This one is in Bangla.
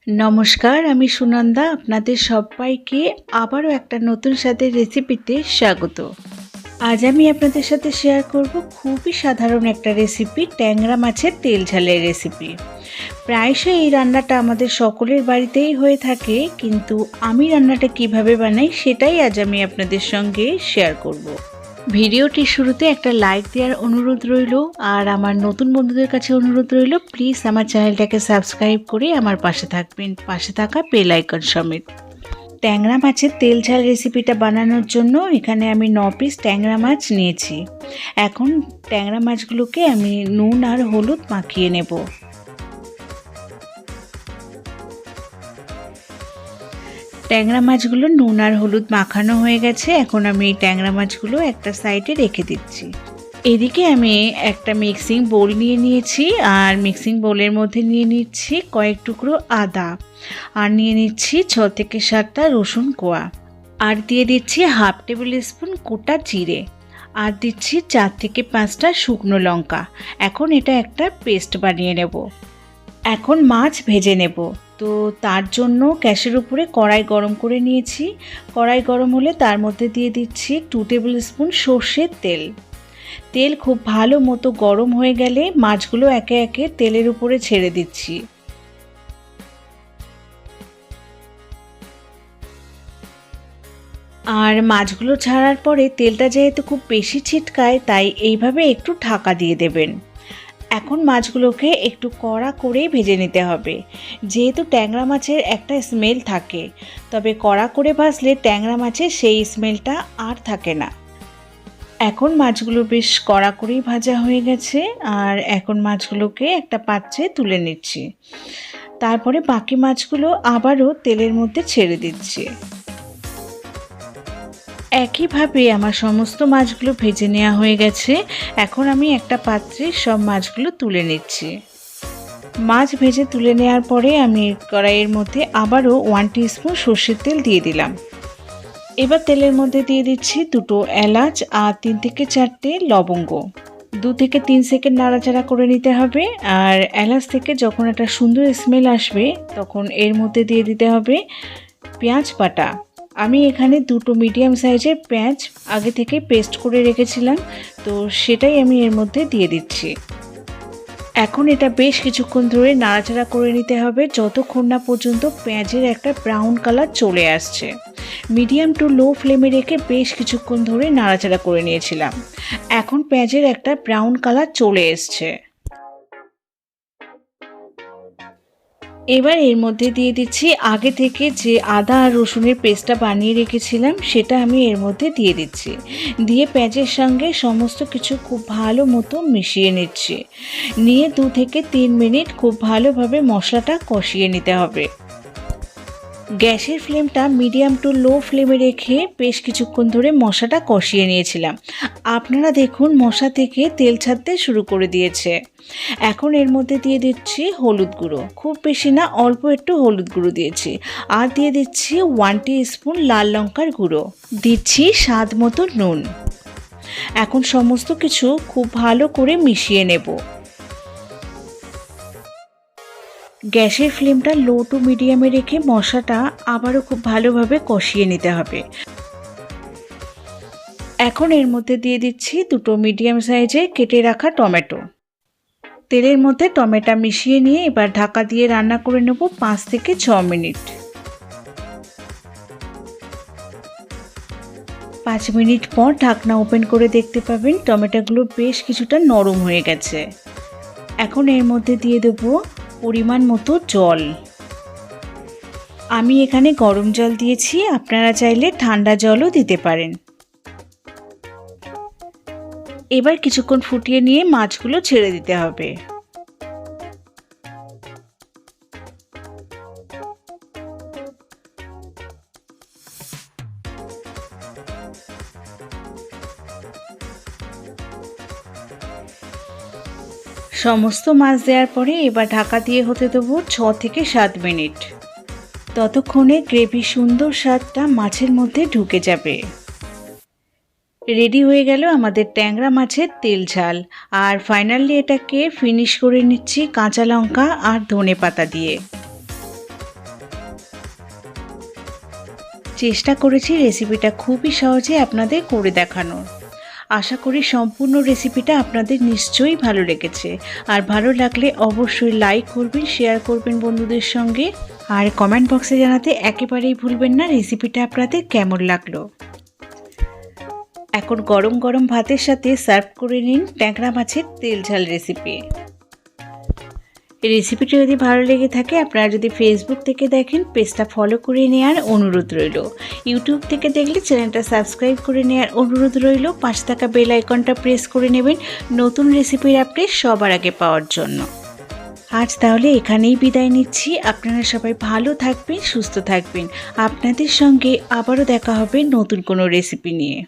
নমস্কার, আমি সুনন্দা। আপনাদের সবাইকে আবারও একটা নতুন স্বাদের রেসিপিতে স্বাগত। আজ আমি আপনাদের সাথে শেয়ার করব খুবই সাধারণ একটা রেসিপি, ট্যাংরা মাছের তেল ঝালের রেসিপি। প্রায়শই এই রান্নাটা আমাদের সকলের বাড়িতেই হয়ে থাকে, কিন্তু আমি রান্নাটা কিভাবে বানাই সেটাই আজ আমি আপনাদের সঙ্গে শেয়ার করব। ভিডিওটির শুরুতে একটা লাইক দেওয়ার অনুরোধ রইল, আর আমার নতুন বন্ধুদের কাছে অনুরোধ রইল, প্লিজ আমার চ্যানেলটাকে সাবস্ক্রাইব করে আমার পাশে থাকবেন, পাশে থাকা বেল আইকন সমেত। ট্যাংরা মাছের তেল ঝাল রেসিপিটা বানানোর জন্য এখানে আমি 9 পিস ট্যাংরা মাছ নিয়েছি। এখন ট্যাংরা মাছগুলোকে আমি নুন আর হলুদ মাখিয়ে নেব। ট্যাংরা মাছগুলো নুন আর হলুদ মাখানো হয়ে গেছে। এখন আমি এই ট্যাংরা মাছগুলো একটা সাইডে রেখে দিচ্ছি। এদিকে আমি একটা মিক্সিং বোল নিয়ে নিয়েছি, আর মিক্সিং বোলের মধ্যে নিয়ে নিচ্ছি কয়েক টুকরো আদা, আর নিয়ে নিচ্ছি 6 থেকে 7টা রসুন কোয়া, আর দিয়ে দিচ্ছি হাফ টেবিল স্পুন গোটা জিরে, আর দিচ্ছি 4 থেকে 5টা শুকনো লঙ্কা। এখন এটা একটা পেস্ট বানিয়ে নেব। এখন মাছ ভেজে নেব। তো তার জন্য গ্যাসের উপরে কড়াই গরম করে নিয়েছি। কড়াই গরম হলে তার মধ্যে দিয়ে দিচ্ছি 2 টেবিল স্পুন সর্ষের তেল। তেল খুব ভালো মতো গরম হয়ে গেলে মাছগুলো একে একে তেলের উপরে ছেড়ে দিচ্ছি। আর মাছগুলো ছাড়ার পরে তেলটা যেহেতু খুব বেশি ছিটকায়, তাই এইভাবে একটু ঢাকা দিয়ে দেবেন। এখন মাছগুলোকে একটু কড়া করেই ভেজে নিতে হবে, যেহেতু ট্যাংরা মাছের একটা স্মেল থাকে, তবে কড়া করে ভাজলে ট্যাংরা মাছের সেই স্মেলটা আর থাকে না। এখন মাছগুলো বেশ কড়া করেই ভাজা হয়ে গেছে, আর এখন মাছগুলোকে একটা পাত্রে তুলে নিচ্ছি। তারপরে বাকি মাছগুলো আবারও তেলের মধ্যে ছেড়ে দিচ্ছি। একইভাবে আমার সমস্ত মাছগুলো ভেজে নেওয়া হয়ে গেছে। এখন আমি একটা পাত্রে সব মাছগুলো তুলে নিচ্ছি। মাছ ভেজে তুলে নেওয়ার পরে আমি কড়াইয়ের মধ্যে আবারও 1 টিস্পুন সর্ষের তেল দিয়ে দিলাম। এবার তেলের মধ্যে দিয়ে দিচ্ছি 2টো এলাচ আর 3 থেকে 4টে লবঙ্গ। 2 থেকে 3 সেকেন্ড নাড়াচাড়া করে নিতে হবে। আর এলাচ থেকে যখন একটা সুন্দর স্মেল আসবে, তখন এর মধ্যে দিয়ে দিতে হবে পেঁয়াজ বাটা। আমি এখানে 2টো মিডিয়াম সাইজের পেঁয়াজ আগে থেকে পেস্ট করে রেখেছিলাম, তো সেটাই আমি এর মধ্যে দিয়ে দিচ্ছি। এখন এটা বেশ কিছুক্ষণ ধরে নাড়াচাড়া করে নিতে হবে, যতক্ষণ না পর্যন্ত পেঁয়াজের একটা ব্রাউন কালার চলে আসছে। মিডিয়াম টু লো ফ্লেমে রেখে বেশ কিছুক্ষণ ধরে নাড়াচাড়া করে নিয়েছিলাম। এখন পেঁয়াজের একটা ব্রাউন কালার চলে এসছে। এবার এর মধ্যে দিয়ে দিচ্ছি আগে থেকে যে আদা আর রসুনের পেস্টটা বানিয়ে রেখেছিলাম, সেটা আমি এর মধ্যে দিয়ে দিচ্ছি। দিয়ে পেঁয়াজের সঙ্গে সমস্ত কিছু খুব ভালো মতো মিশিয়ে নিচ্ছি। নিয়ে 2 থেকে 3 মিনিট খুব ভালোভাবে মশলাটা কষিয়ে নিতে হবে। গ্যাসের ফ্লেমটা মিডিয়াম টু লো ফ্লেমে রেখে বেশ কিছুক্ষণ ধরে মশলাটা কষিয়ে নিয়েছিলাম। আপনারা দেখুন মশলা থেকে তেল ছাড়তে শুরু করে দিয়েছে। এখন এর মধ্যে দিয়ে দিচ্ছি হলুদ গুঁড়ো, খুব বেশি না, অল্প একটু হলুদ গুঁড়ো দিয়েছি। আর দিয়ে দিচ্ছি 1 টিস্পুন লাল লঙ্কার গুঁড়ো, দিচ্ছি স্বাদ মতো নুন। এখন সমস্ত কিছু খুব ভালো করে মিশিয়ে নেব। গ্যাসের ফ্লেমটা লো টু মিডিয়ামে রেখে মশলাটা আবারও খুব ভালোভাবে কষিয়ে নিতে হবে। এখন এর মধ্যে দিয়ে দিচ্ছি 2টো মিডিয়াম সাইজে কেটে রাখা টমেটো। তেলের মধ্যে টমেটো মিশিয়ে নিয়ে এবার ঢাকা দিয়ে রান্না করে নেব 5 থেকে 6 মিনিট। 5 মিনিট পর ঢাকনা ওপেন করে দেখতে পাবেন টমেটোগুলো বেশ কিছুটা নরম হয়ে গেছে। এখন এর মধ্যে দিয়ে দেবো পরিমাণ মতো জল। আমি এখানে গরম জল দিয়েছি, আপনারা চাইলে ঠান্ডা জলও দিতে পারেন। এবার কিছুক্ষণ ফুটিয়ে নিয়ে মাছগুলো ছেড়ে দিতে হবে। সমস্ত মাছ দেওয়ার পরে এবার ঢাকা দিয়ে হতে দেবো 6 থেকে 7 মিনিট। ততক্ষণে গ্রেভি সুন্দর স্বাদটা মাছের মধ্যে ঢুকে যাবে। রেডি হয়ে গেল আমাদের ট্যাংরা মাছের তেল ঝাল। আর ফাইনালি এটাকে ফিনিশ করে নিচ্ছি কাঁচা লঙ্কা আর ধনেপাতা দিয়ে। চেষ্টা করেছি রেসিপিটা খুবই সহজে আপনাদের করে দেখানোর। আশা করি সম্পূর্ণ রেসিপিটা আপনাদের নিশ্চয়ই ভালো লেগেছে। আর ভালো লাগলে অবশ্যই লাইক করবেন, শেয়ার করবেন বন্ধুদের সঙ্গে, আর কমেন্ট বক্সে জানাতে একেবারেই ভুলবেন না রেসিপিটা আপনাদের কেমন লাগলো। এখন গরম গরম ভাতের সাথে সার্ভ করে নিন ট্যাংরা মাছের তেল ঝাল রেসিপি। এই রেসিপিটি যদি ভালো লেগে থাকে, আপনারা যদি ফেসবুক থেকে দেখেন পেজটা ফলো করে নেওয়ার অনুরোধ রইল। ইউটিউব থেকে দেখলে চ্যানেলটা সাবস্ক্রাইব করে নেওয়ার অনুরোধ রইল। পাশে থাকা বেল আইকনটা প্রেস করে নেবেন নতুন রেসিপির আপডেট সবার আগে পাওয়ার জন্য। আজ তাহলে এখানেই বিদায় নিচ্ছি। আপনারা সবাই ভালো থাকবেন, সুস্থ থাকবেন। আপনাদের সঙ্গে আবারও দেখা হবে নতুন কোনো রেসিপি নিয়ে।